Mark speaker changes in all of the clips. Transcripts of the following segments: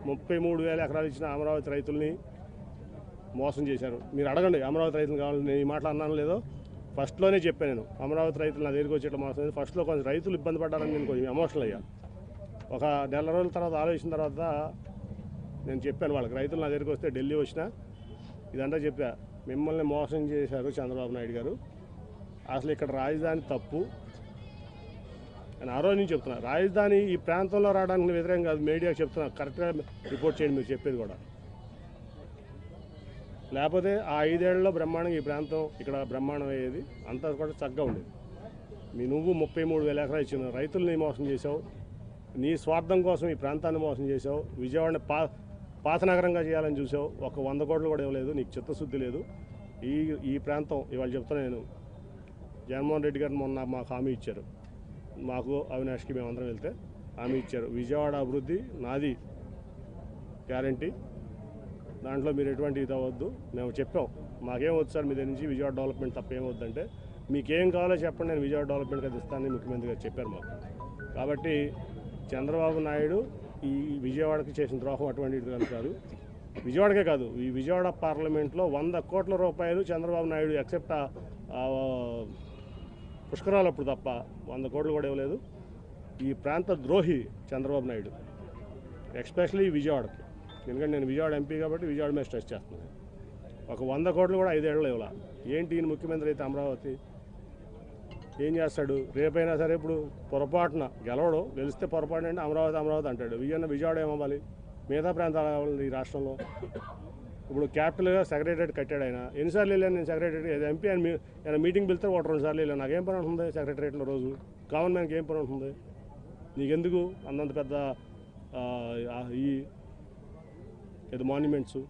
Speaker 1: 33,000 ఎకరాలు ఇచ్చిన అమరావతి రైతుల్ని మోసం చేశారు. మీరు అడగండి అమరావతి రైతులు కావాలని. నేను ఈ మాట అన్నాను లేదో ఫస్ట్లోనే చెప్పాను. నేను అమరావతి రైతులు నా దగ్గరికి వచ్చేట్లా మోసం ఫస్ట్లో కొంచెం రైతులు ఇబ్బంది పడ్డారని నేను కొంచెం ఎమోషనల్ అయ్యా. ఒక నెల రోజుల తర్వాత ఆలోచించిన తర్వాత నేను చెప్పాను వాళ్ళకి, రైతులు నా దగ్గరికి వస్తే ఢిల్లీ వచ్చినా ఇదంతా చెప్పా, మిమ్మల్ని మోసం చేశారు చంద్రబాబు నాయుడు గారు, అసలు ఇక్కడ రాజధాని తప్పు అని ఆ రోజు నుంచి చెప్తున్నా. రాజధాని ఈ ప్రాంతంలో రావడానికి వ్యతిరేకం కాదు, మీడియాకి చెప్తున్నా, కరెక్ట్గా రిపోర్ట్ చేయండి మీరు చెప్పేది కూడా. లేకపోతే ఆ 5 ఏళ్లలో బ్రహ్మాండంగా ఈ ప్రాంతం ఇక్కడ బ్రహ్మాండం అయ్యేది, అంతా కూడా చక్కగా ఉండేది. నువ్వు 33,000 ఎకరాలు ఇచ్చిన రైతుల్ని మోసం చేసావు, నీ స్వార్థం కోసం ఈ ప్రాంతాన్ని మోసం చేసావు, విజయవాడని పాత నగరంగా చేయాలని చూసావు, ఒక 100 కోట్లు కూడా ఇవ్వలేదు, నీకు చిత్తశుద్ధి లేదు. ఈ ప్రాంతం ఇవాళ చెప్తున్నా నేను, జగన్మోహన్ రెడ్డి గారు మొన్న మాకు హామీ ఇచ్చారు, మాకు అవినాష్కి మేమందరం వెళ్తే హామీ ఇచ్చారు, విజయవాడ అభివృద్ధి నాది గ్యారంటీ, దాంట్లో మీరు ఎటువంటి ఇది అవ్వద్దు. మేము చెప్పాం మాకేం వద్దు సార్ మీ దగ్గర నుంచి విజయవాడ డెవలప్మెంట్ తప్ప ఏం వద్దంటే, మీకేం కావాలో చెప్పండి నేను విజయవాడ డెవలప్మెంట్కి అది ఇస్తానని ముఖ్యమంత్రి గారు చెప్పారు మాకు. కాబట్టి చంద్రబాబు నాయుడు ఈ విజయవాడకి చేసిన ద్రోహం అటువంటిది కాదు. విజయవాడకే కాదు, ఈ విజయవాడ పార్లమెంట్లో 100 కోట్ల రూపాయలు చంద్రబాబు నాయుడు ఎక్సెప్ట్ పుష్కరాలు అప్పుడు తప్ప 100 కోట్లు కూడా ఇవ్వలేదు. ఈ ప్రాంత ద్రోహి చంద్రబాబు నాయుడు, ఎస్పెషలీ విజయవాడకి. ఎందుకంటే నేను విజయవాడ ఎంపీ కాబట్టి విజయవాడ మీద స్ట్రెస్ చేస్తున్నాను. ఒక 100 కోట్లు కూడా 5 ఏళ్ళు ఇవ్వాల. ఏంటి ఈయన ముఖ్యమంత్రి అయితే అమరావతి ఏం చేస్తాడు? రేపైనా సరే ఇప్పుడు పొరపాటున గెలవడం, గెలిస్తే పొరపాటు అంటే అమరావతి అంటాడు. విజయవాడ ఏమవ్వాలి? మిగతా ప్రాంతాలు ఈ రాష్ట్రంలో ఇప్పుడు క్యాపిటల్గా సెక్రటరేట్ కట్టాడు ఆయన. ఎన్నిసార్లు వెళ్ళాను నేను సెక్రటరేట్? ఎంపీ అని మీటింగ్ పిలిస్తే 1-2 సార్లు వెళ్ళాను. నాకేం పని ఉంటుంది సెక్రటరేట్లో రోజు? కామన్ మ్యాన్కి ఏం పని ఉంటుంది? నీకెందుకు అంతంత పెద్ద ఈ ఏదో మాన్యుమెంట్స్?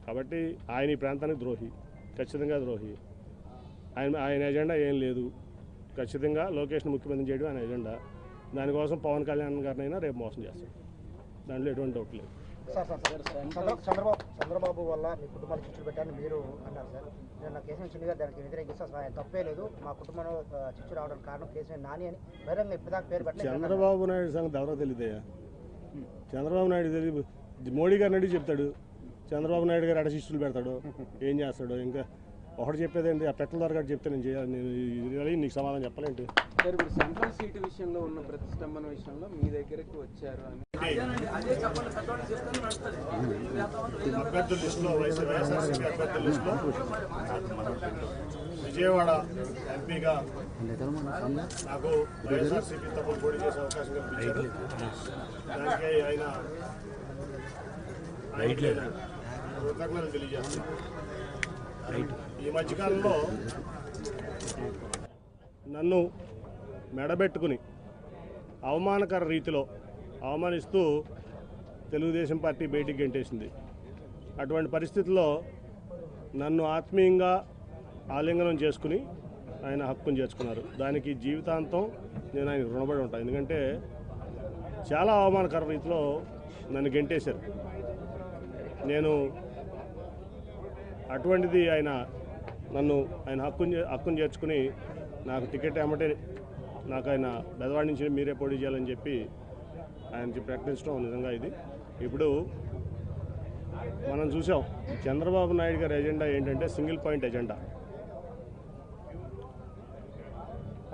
Speaker 1: కాబట్టి ఆయన ఈ ప్రాంతానికి ద్రోహి, ఖచ్చితంగా ద్రోహి. ఆయన ఎజెండా ఏం లేదు, ఖచ్చితంగా లోకేష్ని ముఖ్యమంత్రి చేయడం ఆయన ఎజెండా. దానికోసం పవన్ కళ్యాణ్ గారినైనా రేపు మోసం చేస్తాం, దాంట్లో ఎటువంటి డౌట్ లేదు.
Speaker 2: చంద్రబాబు వల్ల మీ కుటుంబాలు చిచ్చులు పెట్టారని మీరు అన్నారు సార్. నేను కేసీఆర్ చిన్ని గారు దానికి వ్యతిరేకిస్తే అసలు ఆయన తప్పే లేదు, మా కుటుంబంలో చిచ్చు రావడానికి కారణం కేసీఆర్ నాని అని బహిరంగ ఇప్పటిదాకా పేరు పెట్టలేదు.
Speaker 1: చంద్రబాబు నాయుడు సంగతి ఎవరో తెలియదయ్యా. చంద్రబాబు నాయుడు తెలియదు, మోడీ గారిని అడిగి చెప్తాడు. చంద్రబాబు నాయుడు గారు శిష్యులు పెడతాడు, ఏం చేస్తాడు? ఇంకా ఒకటి చెప్పేదేంటి, ఆ పెట్టల ద్వారా చెప్తే నేను చేయాలి, నేను నీకు సమాధానం చెప్పలేంటి?
Speaker 3: సెంట్రల్ సీటు విషయంలో ఉన్న ప్రతిష్టంభన విషయంలో మీ దగ్గరకు వచ్చారు అని
Speaker 1: అభ్యర్థుల లిస్టులో విజయవాడ ఎంపీగా నాకు వైఎస్ఆర్సీపీ తరఫున పోటీ చేసే అవకాశం కల్పించారు. దానికి ఆయన కృతజ్ఞతలు తెలియజేస్తారు. ఈ మధ్యకాలంలో నన్ను మెడబెట్టుకుని అవమానకర రీతిలో అవమానిస్తూ తెలుగుదేశం పార్టీ బయటికి గెంటేసింది. అటువంటి పరిస్థితుల్లో నన్ను ఆత్మీయంగా ఆలింగనం చేసుకుని ఆయన హక్కును చేర్చుకున్నారు. దానికి జీవితాంతం నేను ఆయనకు రుణపడి ఉంటాను. ఎందుకంటే చాలా అవమానకర రీతిలో నన్ను గెంటేశారు. నేను అటువంటిది ఆయన హక్కును చేర్చుకుని నాకు టికెట్ ఏమంటే నాకు ఆయన బెదవాడి నుంచి మీరే పోటీ చేయాలని చెప్పి ఆయనకి ప్రకటించడం నిజంగా ఇది. ఇప్పుడు మనం చూసాం చంద్రబాబు నాయుడు గారి ఎజెండా ఏంటంటే సింగిల్ పాయింట్ ఎజెండా.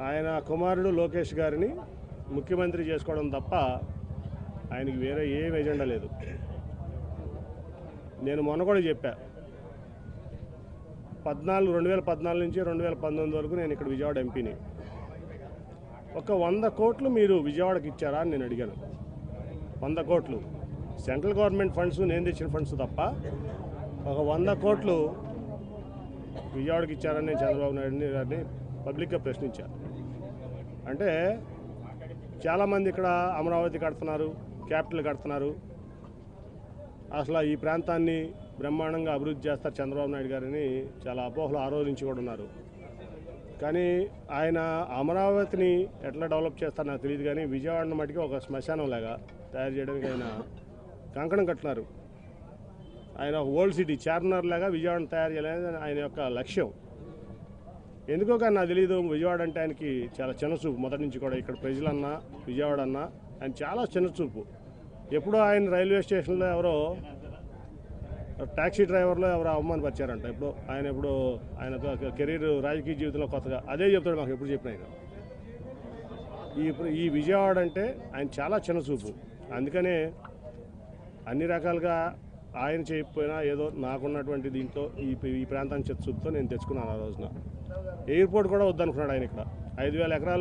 Speaker 1: ఆయన కుమారుడు లోకేష్ గారిని ముఖ్యమంత్రి చేసుకోవడం తప్ప ఆయనకి వేరే ఏం ఎజెండా లేదు. నేను మొన్న కూడా చెప్పా, 2014 నుంచి 2019 వరకు నేను ఇక్కడ విజయవాడ ఎంపీని. ఒక 100 కోట్లు మీరు విజయవాడకి ఇచ్చారా అని నేను అడిగాను. 100 కోట్లు సెంట్రల్ గవర్నమెంట్ ఫండ్స్, నేను తెచ్చిన ఫండ్స్ తప్ప ఒక 100 కోట్లు విజయవాడకి ఇచ్చారని నేను చంద్రబాబు నాయుడు గారిని పబ్లిక్గా ప్రశ్నించాను. అంటే చాలామంది ఇక్కడ అమరావతి కడుతున్నారు, క్యాపిటల్ కడుతున్నారు, అసలు ఈ ప్రాంతాన్ని బ్రహ్మాండంగా అభివృద్ధి చేస్తారు చంద్రబాబు నాయుడు గారిని చాలా అపోహలు ఆ రోజు నుంచి కూడా ఉన్నారు. కానీ ఆయన అమరావతిని ఎట్లా డెవలప్ చేస్తారో నాకు తెలియదు, కానీ విజయవాడను మటుకు ఒక శ్మశానం లాగా తయారు చేయడానికి ఆయన కంకణం కట్టినారు. ఆయన ఒక ఓల్డ్ సిటీ చార్మినార్ లాగా విజయవాడను తయారు చేయాలనేది ఆయన యొక్క లక్ష్యం. ఎందుకో కానీ నాకు తెలియదు, విజయవాడ అంటే ఆయనకి చాలా చిన్నచూపు మొదటి నుంచి కూడా. ఇక్కడ ప్రజలన్నా విజయవాడ అన్నా ఆయన చాలా చిన్నచూపు. ఎప్పుడో ఆయన రైల్వే స్టేషన్లో ఎవరో ట్యాక్సీ డ్రైవర్లో ఎవరో అవమానపరిచారంట. ఎప్పుడు ఆయన కెరీర్ రాజకీయ జీవితంలో కొత్తగా అదే చెప్తాడు మాకు ఎప్పుడు చెప్పిన ఆయన. ఈ విజయవాడ అంటే ఆయన చాలా చిన్న చూపు. అందుకనే అన్ని రకాలుగా ఆయన చేయకపోయినా ఏదో నాకున్నటువంటి దీంట్లో ఈ ప్రాంతాన్ని చిత్తచూపుతో నేను తెచ్చుకున్నాను. ఆ రోజున ఎయిర్పోర్ట్ కూడా వద్దనుకున్నాడు ఆయన. ఇక్కడ 5,000 ఎకరాల్లో